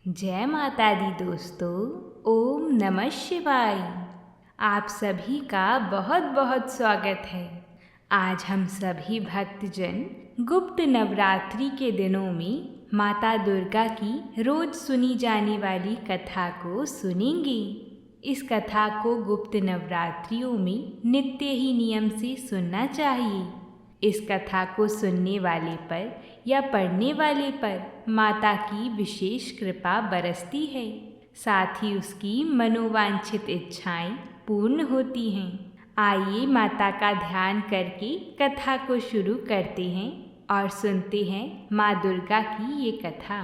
जय माता दी दोस्तों। ओम नमः शिवाय। आप सभी का बहुत बहुत स्वागत है। आज हम सभी भक्तजन गुप्त नवरात्रि के दिनों में माता दुर्गा की रोज सुनी जाने वाली कथा को सुनेंगे। इस कथा को गुप्त नवरात्रियों में नित्य ही नियम से सुनना चाहिए। इस कथा को सुनने वाले पर या पढ़ने वाले पर माता की विशेष कृपा बरसती है, साथ ही उसकी मनोवांछित इच्छाएं पूर्ण होती हैं। आइए माता का ध्यान करके कथा को शुरू करते हैं और सुनते हैं माँ दुर्गा की ये कथा।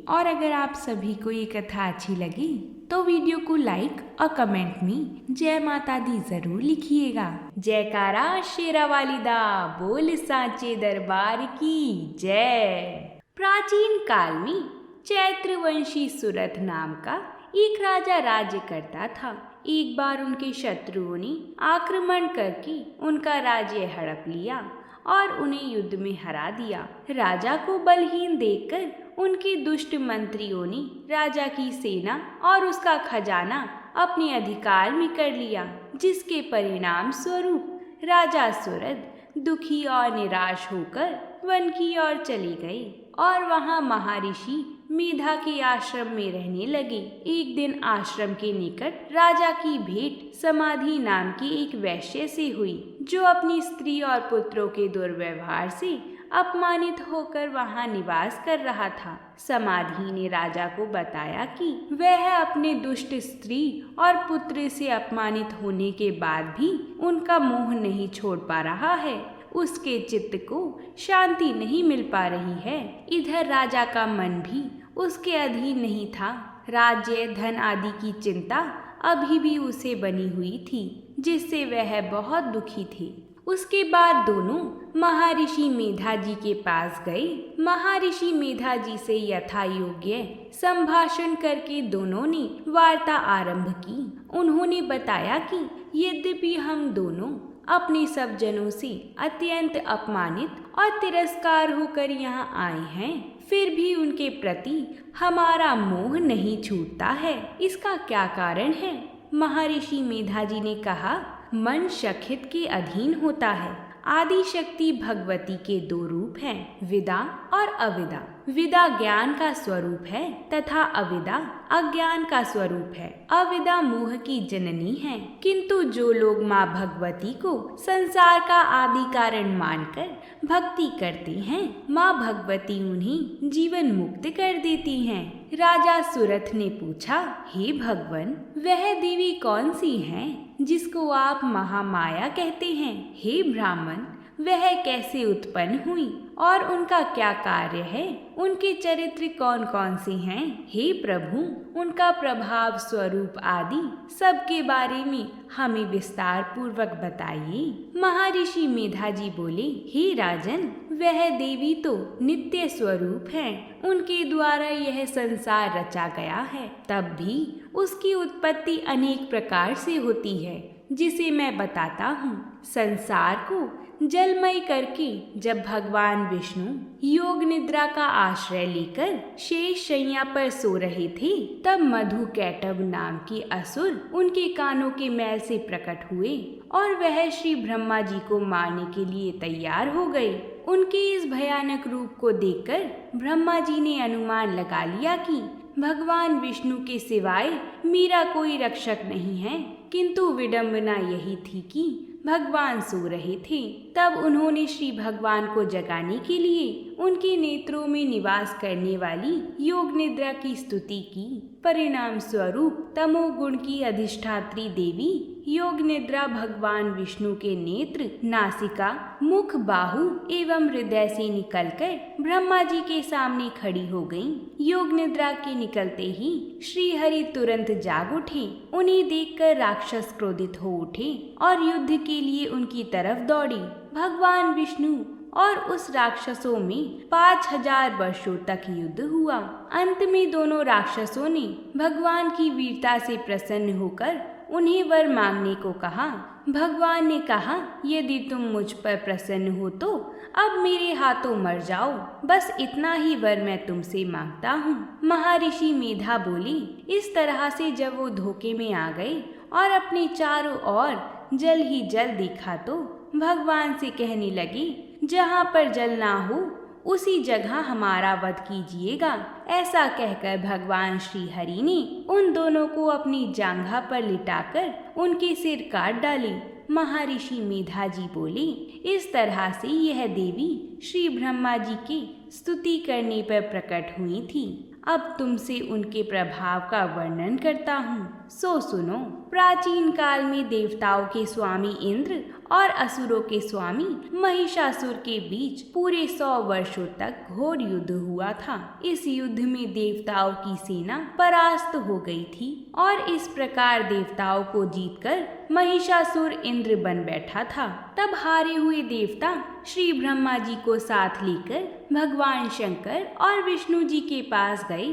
और अगर आप सभी को ये कथा अच्छी लगी तो वीडियो को लाइक और कमेंट में जय माता दी जरूर लिखिएगा। जयकारा शेरा वाली दा, बोल सांचे दरबार की जय। प्राचीन काल में चैत्रवंशी सुरथ नाम का एक राजा राज्य करता था। एक बार उनके शत्रुओं ने आक्रमण करके उनका राज्य हड़प लिया और उन्हें युद्ध में हरा दिया। राजा को बलहीन देखकर उनके दुष्ट मंत्रियों ने राजा की सेना और उसका खजाना अपने अधिकार में कर लिया, जिसके परिणाम स्वरूप राजा सुरथ दुखी और निराश होकर वन की ओर चले गए और वहां महर्षि मेधा के आश्रम में रहने लगे। एक दिन आश्रम के निकट राजा की भेंट समाधि नाम की एक वैश्य से हुई, जो अपनी स्त्री और पुत्रों के दुर्व्यवहार से अपमानित होकर वहां निवास कर रहा था। समाधि ने राजा को बताया कि वह अपने दुष्ट स्त्री और पुत्र से अपमानित होने के बाद भी उनका मोह नहीं छोड़ पा रहा है। उसके चित्त को शांति नहीं मिल पा रही है। इधर राजा का मन भी उसके अधीन नहीं था। राज्य, धन आदि की चिंता अभी भी उसे बनी हुई थी, जिससे वह बहुत दुखी थे। उसके बाद दोनों महर्षि मेधा जी के पास गए। महर्षि मेधा जी से यथा योग्य संभाषण करके दोनों ने वार्ता आरंभ की। उन्होंने बताया कि यद्यपि हम दोनों अपने सब जनों से अत्यंत अपमानित और तिरस्कार होकर यहाँ आए हैं, फिर भी उनके प्रति हमारा मोह नहीं छूटता है। इसका क्या कारण है? महर्षि मेधा जी ने कहा, मन शकित के अधीन होता है। आदि शक्ति भगवती के दो रूप हैं, विदा और अविदा। विदा ज्ञान का स्वरूप है तथा अविदा अज्ञान का स्वरूप है। अविदा मोह की जननी है, किंतु जो लोग माँ भगवती को संसार का आदि कारण मानकर भक्ति करते हैं, माँ भगवती उन्हें जीवन मुक्त कर देती हैं। राजा सुरथ ने पूछा, हे भगवन, वह देवी कौन सी है जिसको आप महामाया कहते हैं? हे ब्राह्मण, वह कैसे उत्पन्न हुई और उनका क्या कार्य है? उनके चरित्र कौन कौन से हैं? हे प्रभु, उनका प्रभाव, स्वरूप आदि सबके बारे में हमें विस्तार पूर्वक बताइए। महर्षि मेधा जी बोले, हे राजन, वह देवी तो नित्य स्वरूप है। उनके द्वारा यह संसार रचा गया है, तब भी उसकी उत्पत्ति अनेक प्रकार से होती है, जिसे मैं बताता हूँ। संसार को जलमय करके जब भगवान विष्णु योग निद्रा का आश्रय लेकर शेष शैया पर सो रहे थे, तब मधु कैटभ नाम के असुर उनके कानों के मैल से प्रकट हुए और वह श्री ब्रह्मा जी को मारने के लिए तैयार हो गए। उनके इस भयानक रूप को देखकर ब्रह्मा जी ने अनुमान लगा लिया कि भगवान विष्णु के सिवाय मेरा कोई रक्षक नहीं है, किंतु विडंबना यही थी कि भगवान सो रहे थे। तब उन्होंने श्री भगवान को जगाने के लिए उनके नेत्रों में निवास करने वाली योग निद्रा की स्तुति की। परिणाम स्वरूप तमोगुण की अधिष्ठात्री देवी योग निद्रा भगवान विष्णु के नेत्र, नासिका, मुख, बाहु एवं हृदय से निकलकर ब्रह्मा जी के सामने खड़ी हो गईं। योग निद्रा के निकलते ही श्री हरि तुरंत जाग उठे। उन्हें देखकर राक्षस क्रोधित हो उठे और युद्ध के लिए उनकी तरफ दौड़े। भगवान विष्णु और उस राक्षसों में 5000 वर्षों तक युद्ध हुआ। अंत में दोनों राक्षसों ने भगवान की वीरता से प्रसन्न होकर उन्हें वर मांगने को कहा। भगवान ने कहा, यदि तुम मुझ पर प्रसन्न हो तो अब मेरे हाथों मर जाओ, बस इतना ही वर मैं तुमसे मांगता हूँ। महर्षि मेधा बोली। इस तरह से जब वो धोखे में आ गए और अपने चारों ओर जल ही जल देखा तो भगवान से कहने लगी, जहाँ पर जल ना हो उसी जगह हमारा वध कीजिएगा। ऐसा कहकर भगवान श्री हरि ने उन दोनों को अपनी जांघा पर लिटाकर उनके सिर काट डाले। महर्षि मेधा जी बोले, इस तरह से यह देवी श्री ब्रह्मा जी की स्तुति करने पर प्रकट हुई थी। अब तुमसे उनके प्रभाव का वर्णन करता हूँ, सो सुनो। प्राचीन काल में देवताओं के स्वामी इंद्र और असुरों के स्वामी महिषासुर के बीच पूरे 100 वर्षों तक घोर युद्ध हुआ था। इस युद्ध में देवताओं की सेना परास्त हो गई थी और इस प्रकार देवताओं को जीतकर महिषासुर इंद्र बन बैठा था। तब हारे हुए देवता श्री ब्रह्मा जी को साथ लेकर भगवान शंकर और विष्णु जी के पास गए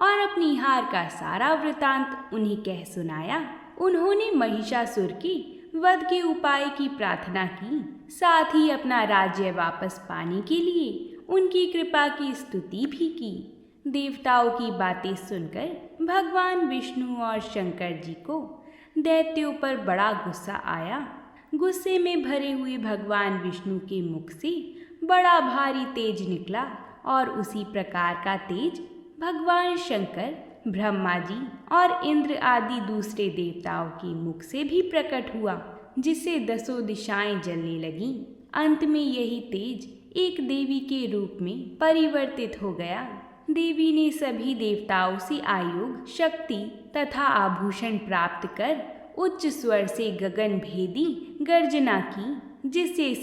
और अपनी हार का सारा वृतांत उन्हें कह सुनाया। उन्होंने महिषासुर की वध के उपाय की प्रार्थना की, साथ ही अपना राज्य वापस पाने के लिए उनकी कृपा की स्तुति भी की। देवताओं की बातें सुनकर भगवान विष्णु और शंकर जी को दैत्यों पर बड़ा गुस्सा आया। गुस्से में भरे हुए भगवान विष्णु के मुख से बड़ा भारी तेज निकला और उसी प्रकार का तेज भगवान शंकर, ब्रह्मा जी और इंद्र आदि दूसरे देवताओं के मुख से भी प्रकट हुआ, जिससे 10 दिशाएं जलने लगीं। अंत में यही तेज एक देवी के रूप में परिवर्तित हो गया। देवी ने सभी देवताओं से आयोग, शक्ति तथा आभूषण प्राप्त कर उच्च स्वर से गगन भेदी गर्जना की, जिससे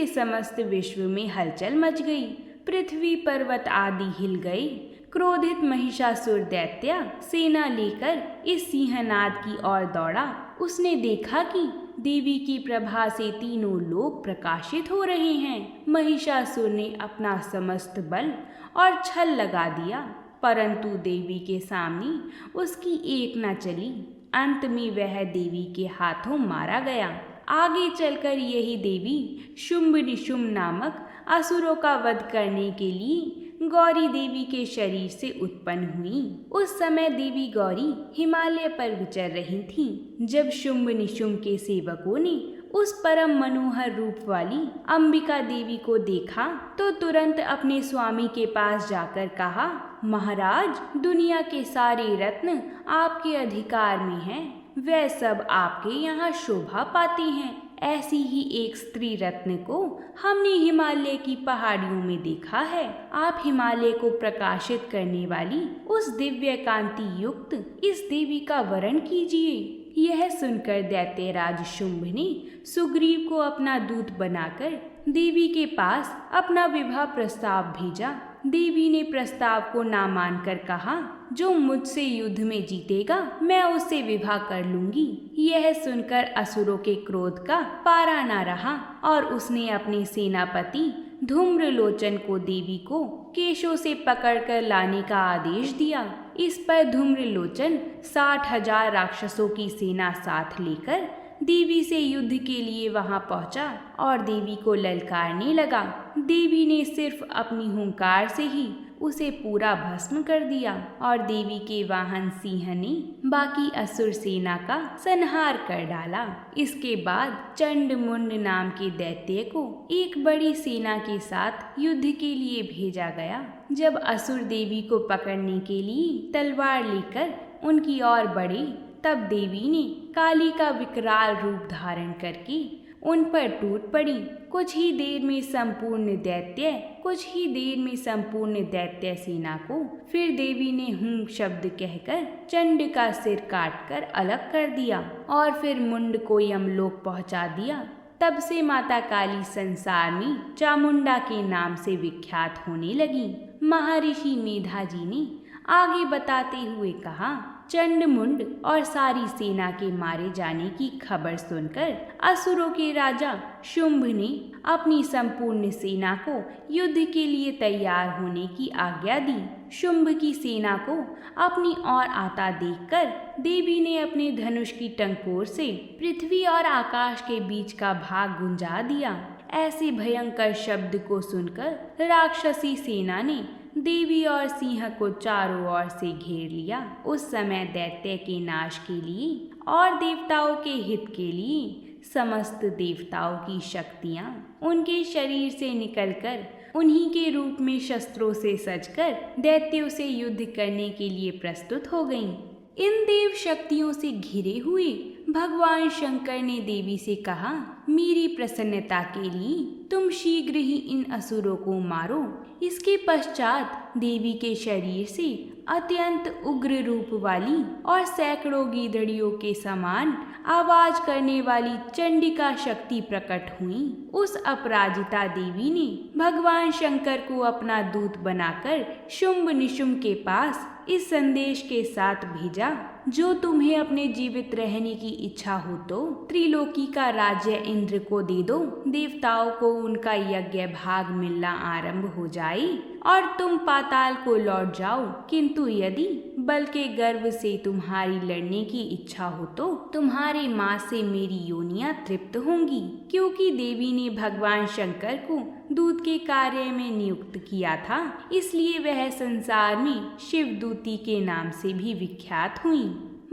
समस्त विश्व में हलचल मच गई। पृथ्वी पर्वत आदि हिल गए। क्रोधित महिषासुर दैत्य सेना लेकर इस सिंहनाद की ओर दौड़ा। उसने देखा कि देवी की प्रभा से तीनों लोक प्रकाशित हो रहे हैं। महिषासुर ने अपना समस्त बल और छल लगा दिया, परंतु देवी के सामने उसकी एक न चली। अंत में वह देवी के हाथों मारा गया। आगे चलकर यही देवी शुंभ निशुंभ नामक असुरों का वध करने के लिए गौरी देवी के शरीर से उत्पन्न हुई। उस समय देवी गौरी हिमालय पर विचर रही थीं। जब शुंभ निशुंभ के सेवकों ने उस परम मनोहर रूप वाली अंबिका देवी को देखा तो तुरंत अपने स्वामी के पास जाकर कहा, महाराज, दुनिया के सारे रत्न आपके अधिकार में हैं। वह सब आपके यहाँ शोभा पाते हैं। ऐसी ही एक स्त्री रत्न को हमने हिमालय की पहाड़ियों में देखा है। आप हिमालय को प्रकाशित करने वाली उस दिव्य कांति युक्त इस देवी का वरण कीजिए। यह सुनकर दैत्यराज शुंभ ने सुग्रीव को अपना दूत बनाकर देवी के पास अपना विवाह प्रस्ताव भेजा। देवी ने प्रस्ताव को ना मानकर कहा, जो मुझसे युद्ध में जीतेगा मैं उससे विवाह कर लूंगी। यह सुनकर असुरों के क्रोध का पारा ना रहा और उसने अपने सेनापति धूम्रलोचन को देवी को केशों से पकड़कर लाने का आदेश दिया। इस पर धूम्रलोचन 60,000 राक्षसों की सेना साथ लेकर देवी से युद्ध के लिए वहां पहुंचा और देवी को ललकारने लगा। देवी ने सिर्फ अपनी हुंकार से ही उसे पूरा भस्म कर दिया और देवी के वाहन सिंह ने बाकी असुर सेना का संहार कर डाला। इसके बाद चंड मुंड नाम के दैत्य को एक बड़ी सेना के साथ युद्ध के लिए भेजा गया। जब असुर देवी को पकड़ने के लिए तलवार लेकर उनकी ओर बढ़े, तब देवी ने काली का विकराल रूप धारण करके उन पर टूट पड़ी। कुछ ही देर में संपूर्ण दैत्य सेना को फिर देवी ने हूं शब्द कहकर चंड का सिर काटकर अलग कर दिया और फिर मुंड को यमलोक पहुंचा दिया। तब से माता काली संसार में चामुंडा के नाम से विख्यात होने लगी। महर्षि मेधा जी ने आगे बताते हुए कहा, चंड मुंड और सारी सेना के मारे जाने की खबर सुनकर असुरों के राजा शुंभ ने अपनी संपूर्ण सेना को युद्ध के लिए तैयार होने की आज्ञा दी। शुंभ की सेना को अपनी ओर आता देखकर देवी ने अपने धनुष की टंकोर से पृथ्वी और आकाश के बीच का भाग गुंजा दिया। ऐसे भयंकर शब्द को सुनकर राक्षसी सेना ने देवी और सिंह को चारों ओर से घेर लिया। उस समय दैत्य के नाश के लिए और देवताओं के हित के लिए समस्त देवताओं की शक्तियां उनके शरीर से निकलकर उन्हीं के रूप में शस्त्रों से सजकर दैत्यों से युद्ध करने के लिए प्रस्तुत हो गईं। इन देव शक्तियों से घिरे हुए भगवान शंकर ने देवी से कहा, मेरी प्रसन्नता के लिए तुम शीघ्र ही इन असुरों को मारो। इसके पश्चात देवी के शरीर से अत्यंत उग्र रूप वाली और सैकड़ों गीदड़ियों के समान आवाज करने वाली चंडिका शक्ति प्रकट हुई। उस अपराजिता देवी ने भगवान शंकर को अपना दूत बनाकर शुंभ निशुंभ के पास इस संदेश के साथ भेजा, जो तुम्हें अपने जीवित रहने की इच्छा हो तो त्रिलोकी का राज्य इंद्र को दे दो। देवताओं को उनका यज्ञ भाग मिलना आरंभ हो जाए और तुम पाताल को लौट जाओ। किंतु यदि बल के गर्व से तुम्हारी लड़ने की इच्छा हो तो तुम्हारे मांस से मेरी योनियां तृप्त होंगी। क्योंकि देवी ने भगवान शंकर को दूत के कार्य में नियुक्त किया था, इसलिए वह संसार में शिवदूती के नाम से भी विख्यात हुई।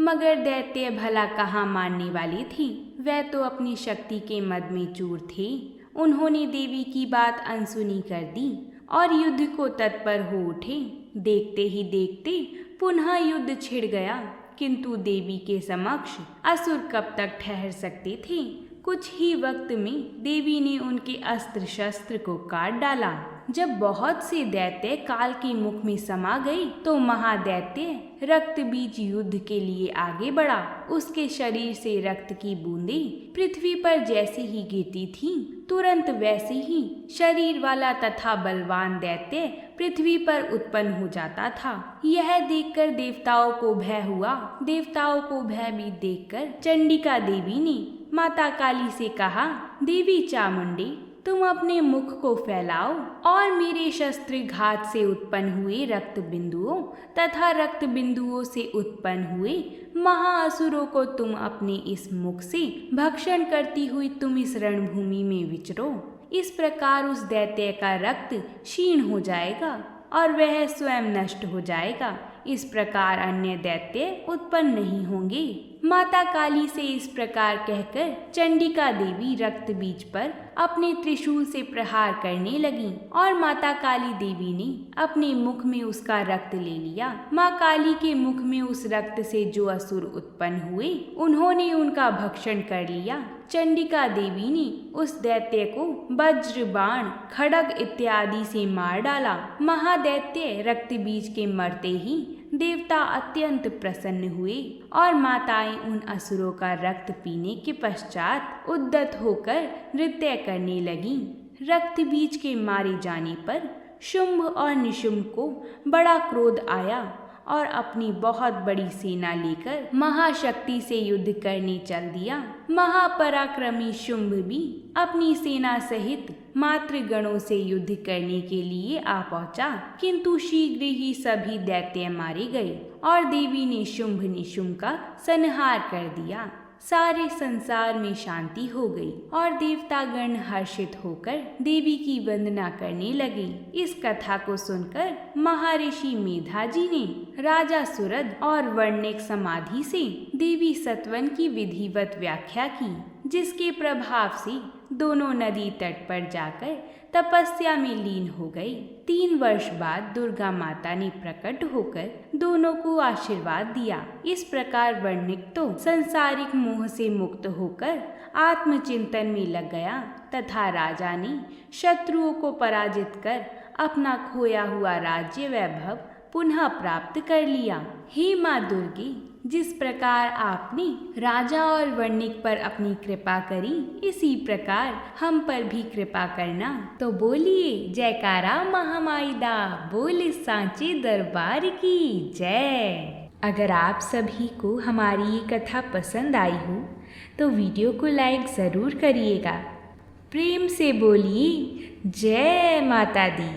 मगर दैत्य भला कहाँ मानने वाले थे, वह तो अपनी शक्ति के मद में चूर थे। उन्होंने देवी की बात अनसुनी कर दी और युद्ध को तत्पर हो उठे। देखते ही देखते पुनः युद्ध छिड़ गया, किंतु देवी के समक्ष असुर कब तक ठहर सकते थे। कुछ ही वक्त में देवी ने उनके अस्त्र शस्त्र को काट डाला। जब बहुत से दैत्य काल के मुख में समा गए तो महादैत्य रक्त बीज युद्ध के लिए आगे बढ़ा। उसके शरीर से रक्त की बूंदें पृथ्वी पर जैसे ही गिरती थीं, तुरंत वैसे ही शरीर वाला तथा बलवान दैत्य पृथ्वी पर उत्पन्न हो जाता था। यह देखकर देवताओं को भय हुआ। देवताओं को भयभीत देखकर चंडिका देवी ने माता काली से कहा, देवी चामुंडी, तुम अपने मुख को फैलाओ और मेरे शस्त्र घात से उत्पन्न हुए रक्त बिंदुओं तथा रक्त बिंदुओं से उत्पन्न हुए महाअसुरों को तुम अपने इस मुख से भक्षण करती हुई तुम इस रणभूमि में विचरो। इस प्रकार उस दैत्य का रक्त क्षीण हो जाएगा और वह स्वयं नष्ट हो जाएगा। इस प्रकार अन्य दैत्य उत्पन्न नहीं होंगे। माता काली से इस प्रकार कहकर चंडिका देवी रक्त बीज पर अपने त्रिशूल से प्रहार करने लगी और माता काली देवी ने अपने मुख में उसका रक्त ले लिया। माँ काली के मुख में उस रक्त से जो असुर उत्पन्न हुए, उन्होंने उनका भक्षण कर लिया। चंडिका देवी ने उस दैत्य को वज्र, बाण, खड्ग इत्यादि से मार डाला। महादैत्य रक्त बीज के मरते ही देवता अत्यंत प्रसन्न हुए और माताएं उन असुरों का रक्त पीने के पश्चात उद्यत होकर नृत्य करने लगीं। रक्त बीज के मारे जाने पर शुंभ और निशुंभ को बड़ा क्रोध आया और अपनी बहुत बड़ी सेना लेकर महाशक्ति से युद्ध करने चल दिया। महापराक्रमी शुंभ भी अपनी सेना सहित मातृगणों से युद्ध करने के लिए आ पहुंचा, किंतु शीघ्र ही सभी दैत्य मारे गए और देवी ने शुंभ निशुंभ का संहार कर दिया। सारे संसार में शांति हो गई और देवतागण हर्षित होकर देवी की वंदना करने लगे। इस कथा को सुनकर महर्षि मेधाजी ने राजा सुरद और वर्णिक समाधि से देवी सतवन की विधिवत व्याख्या की, जिसके प्रभाव से दोनों नदी तट पर जाकर तपस्या में लीन हो गए। 3 वर्ष बाद दुर्गा माता ने प्रकट होकर दोनों को आशीर्वाद दिया। इस प्रकार वर्णिक तो संसारिक मोह से मुक्त होकर आत्मचिंतन में लग गया तथा राजा ने शत्रुओं को पराजित कर अपना खोया हुआ राज्य वैभव पुनः प्राप्त कर लिया। हे माँ दुर्गे, जिस प्रकार आपने राजा और वर्णिक पर अपनी कृपा करी, इसी प्रकार हम पर भी कृपा करना। तो बोलिए जयकारा महामाई दा, बोले सांचे दरबार की जय। अगर आप सभी को हमारी ये कथा पसंद आई हो तो वीडियो को लाइक ज़रूर करिएगा। प्रेम से बोलिए जय माता दी।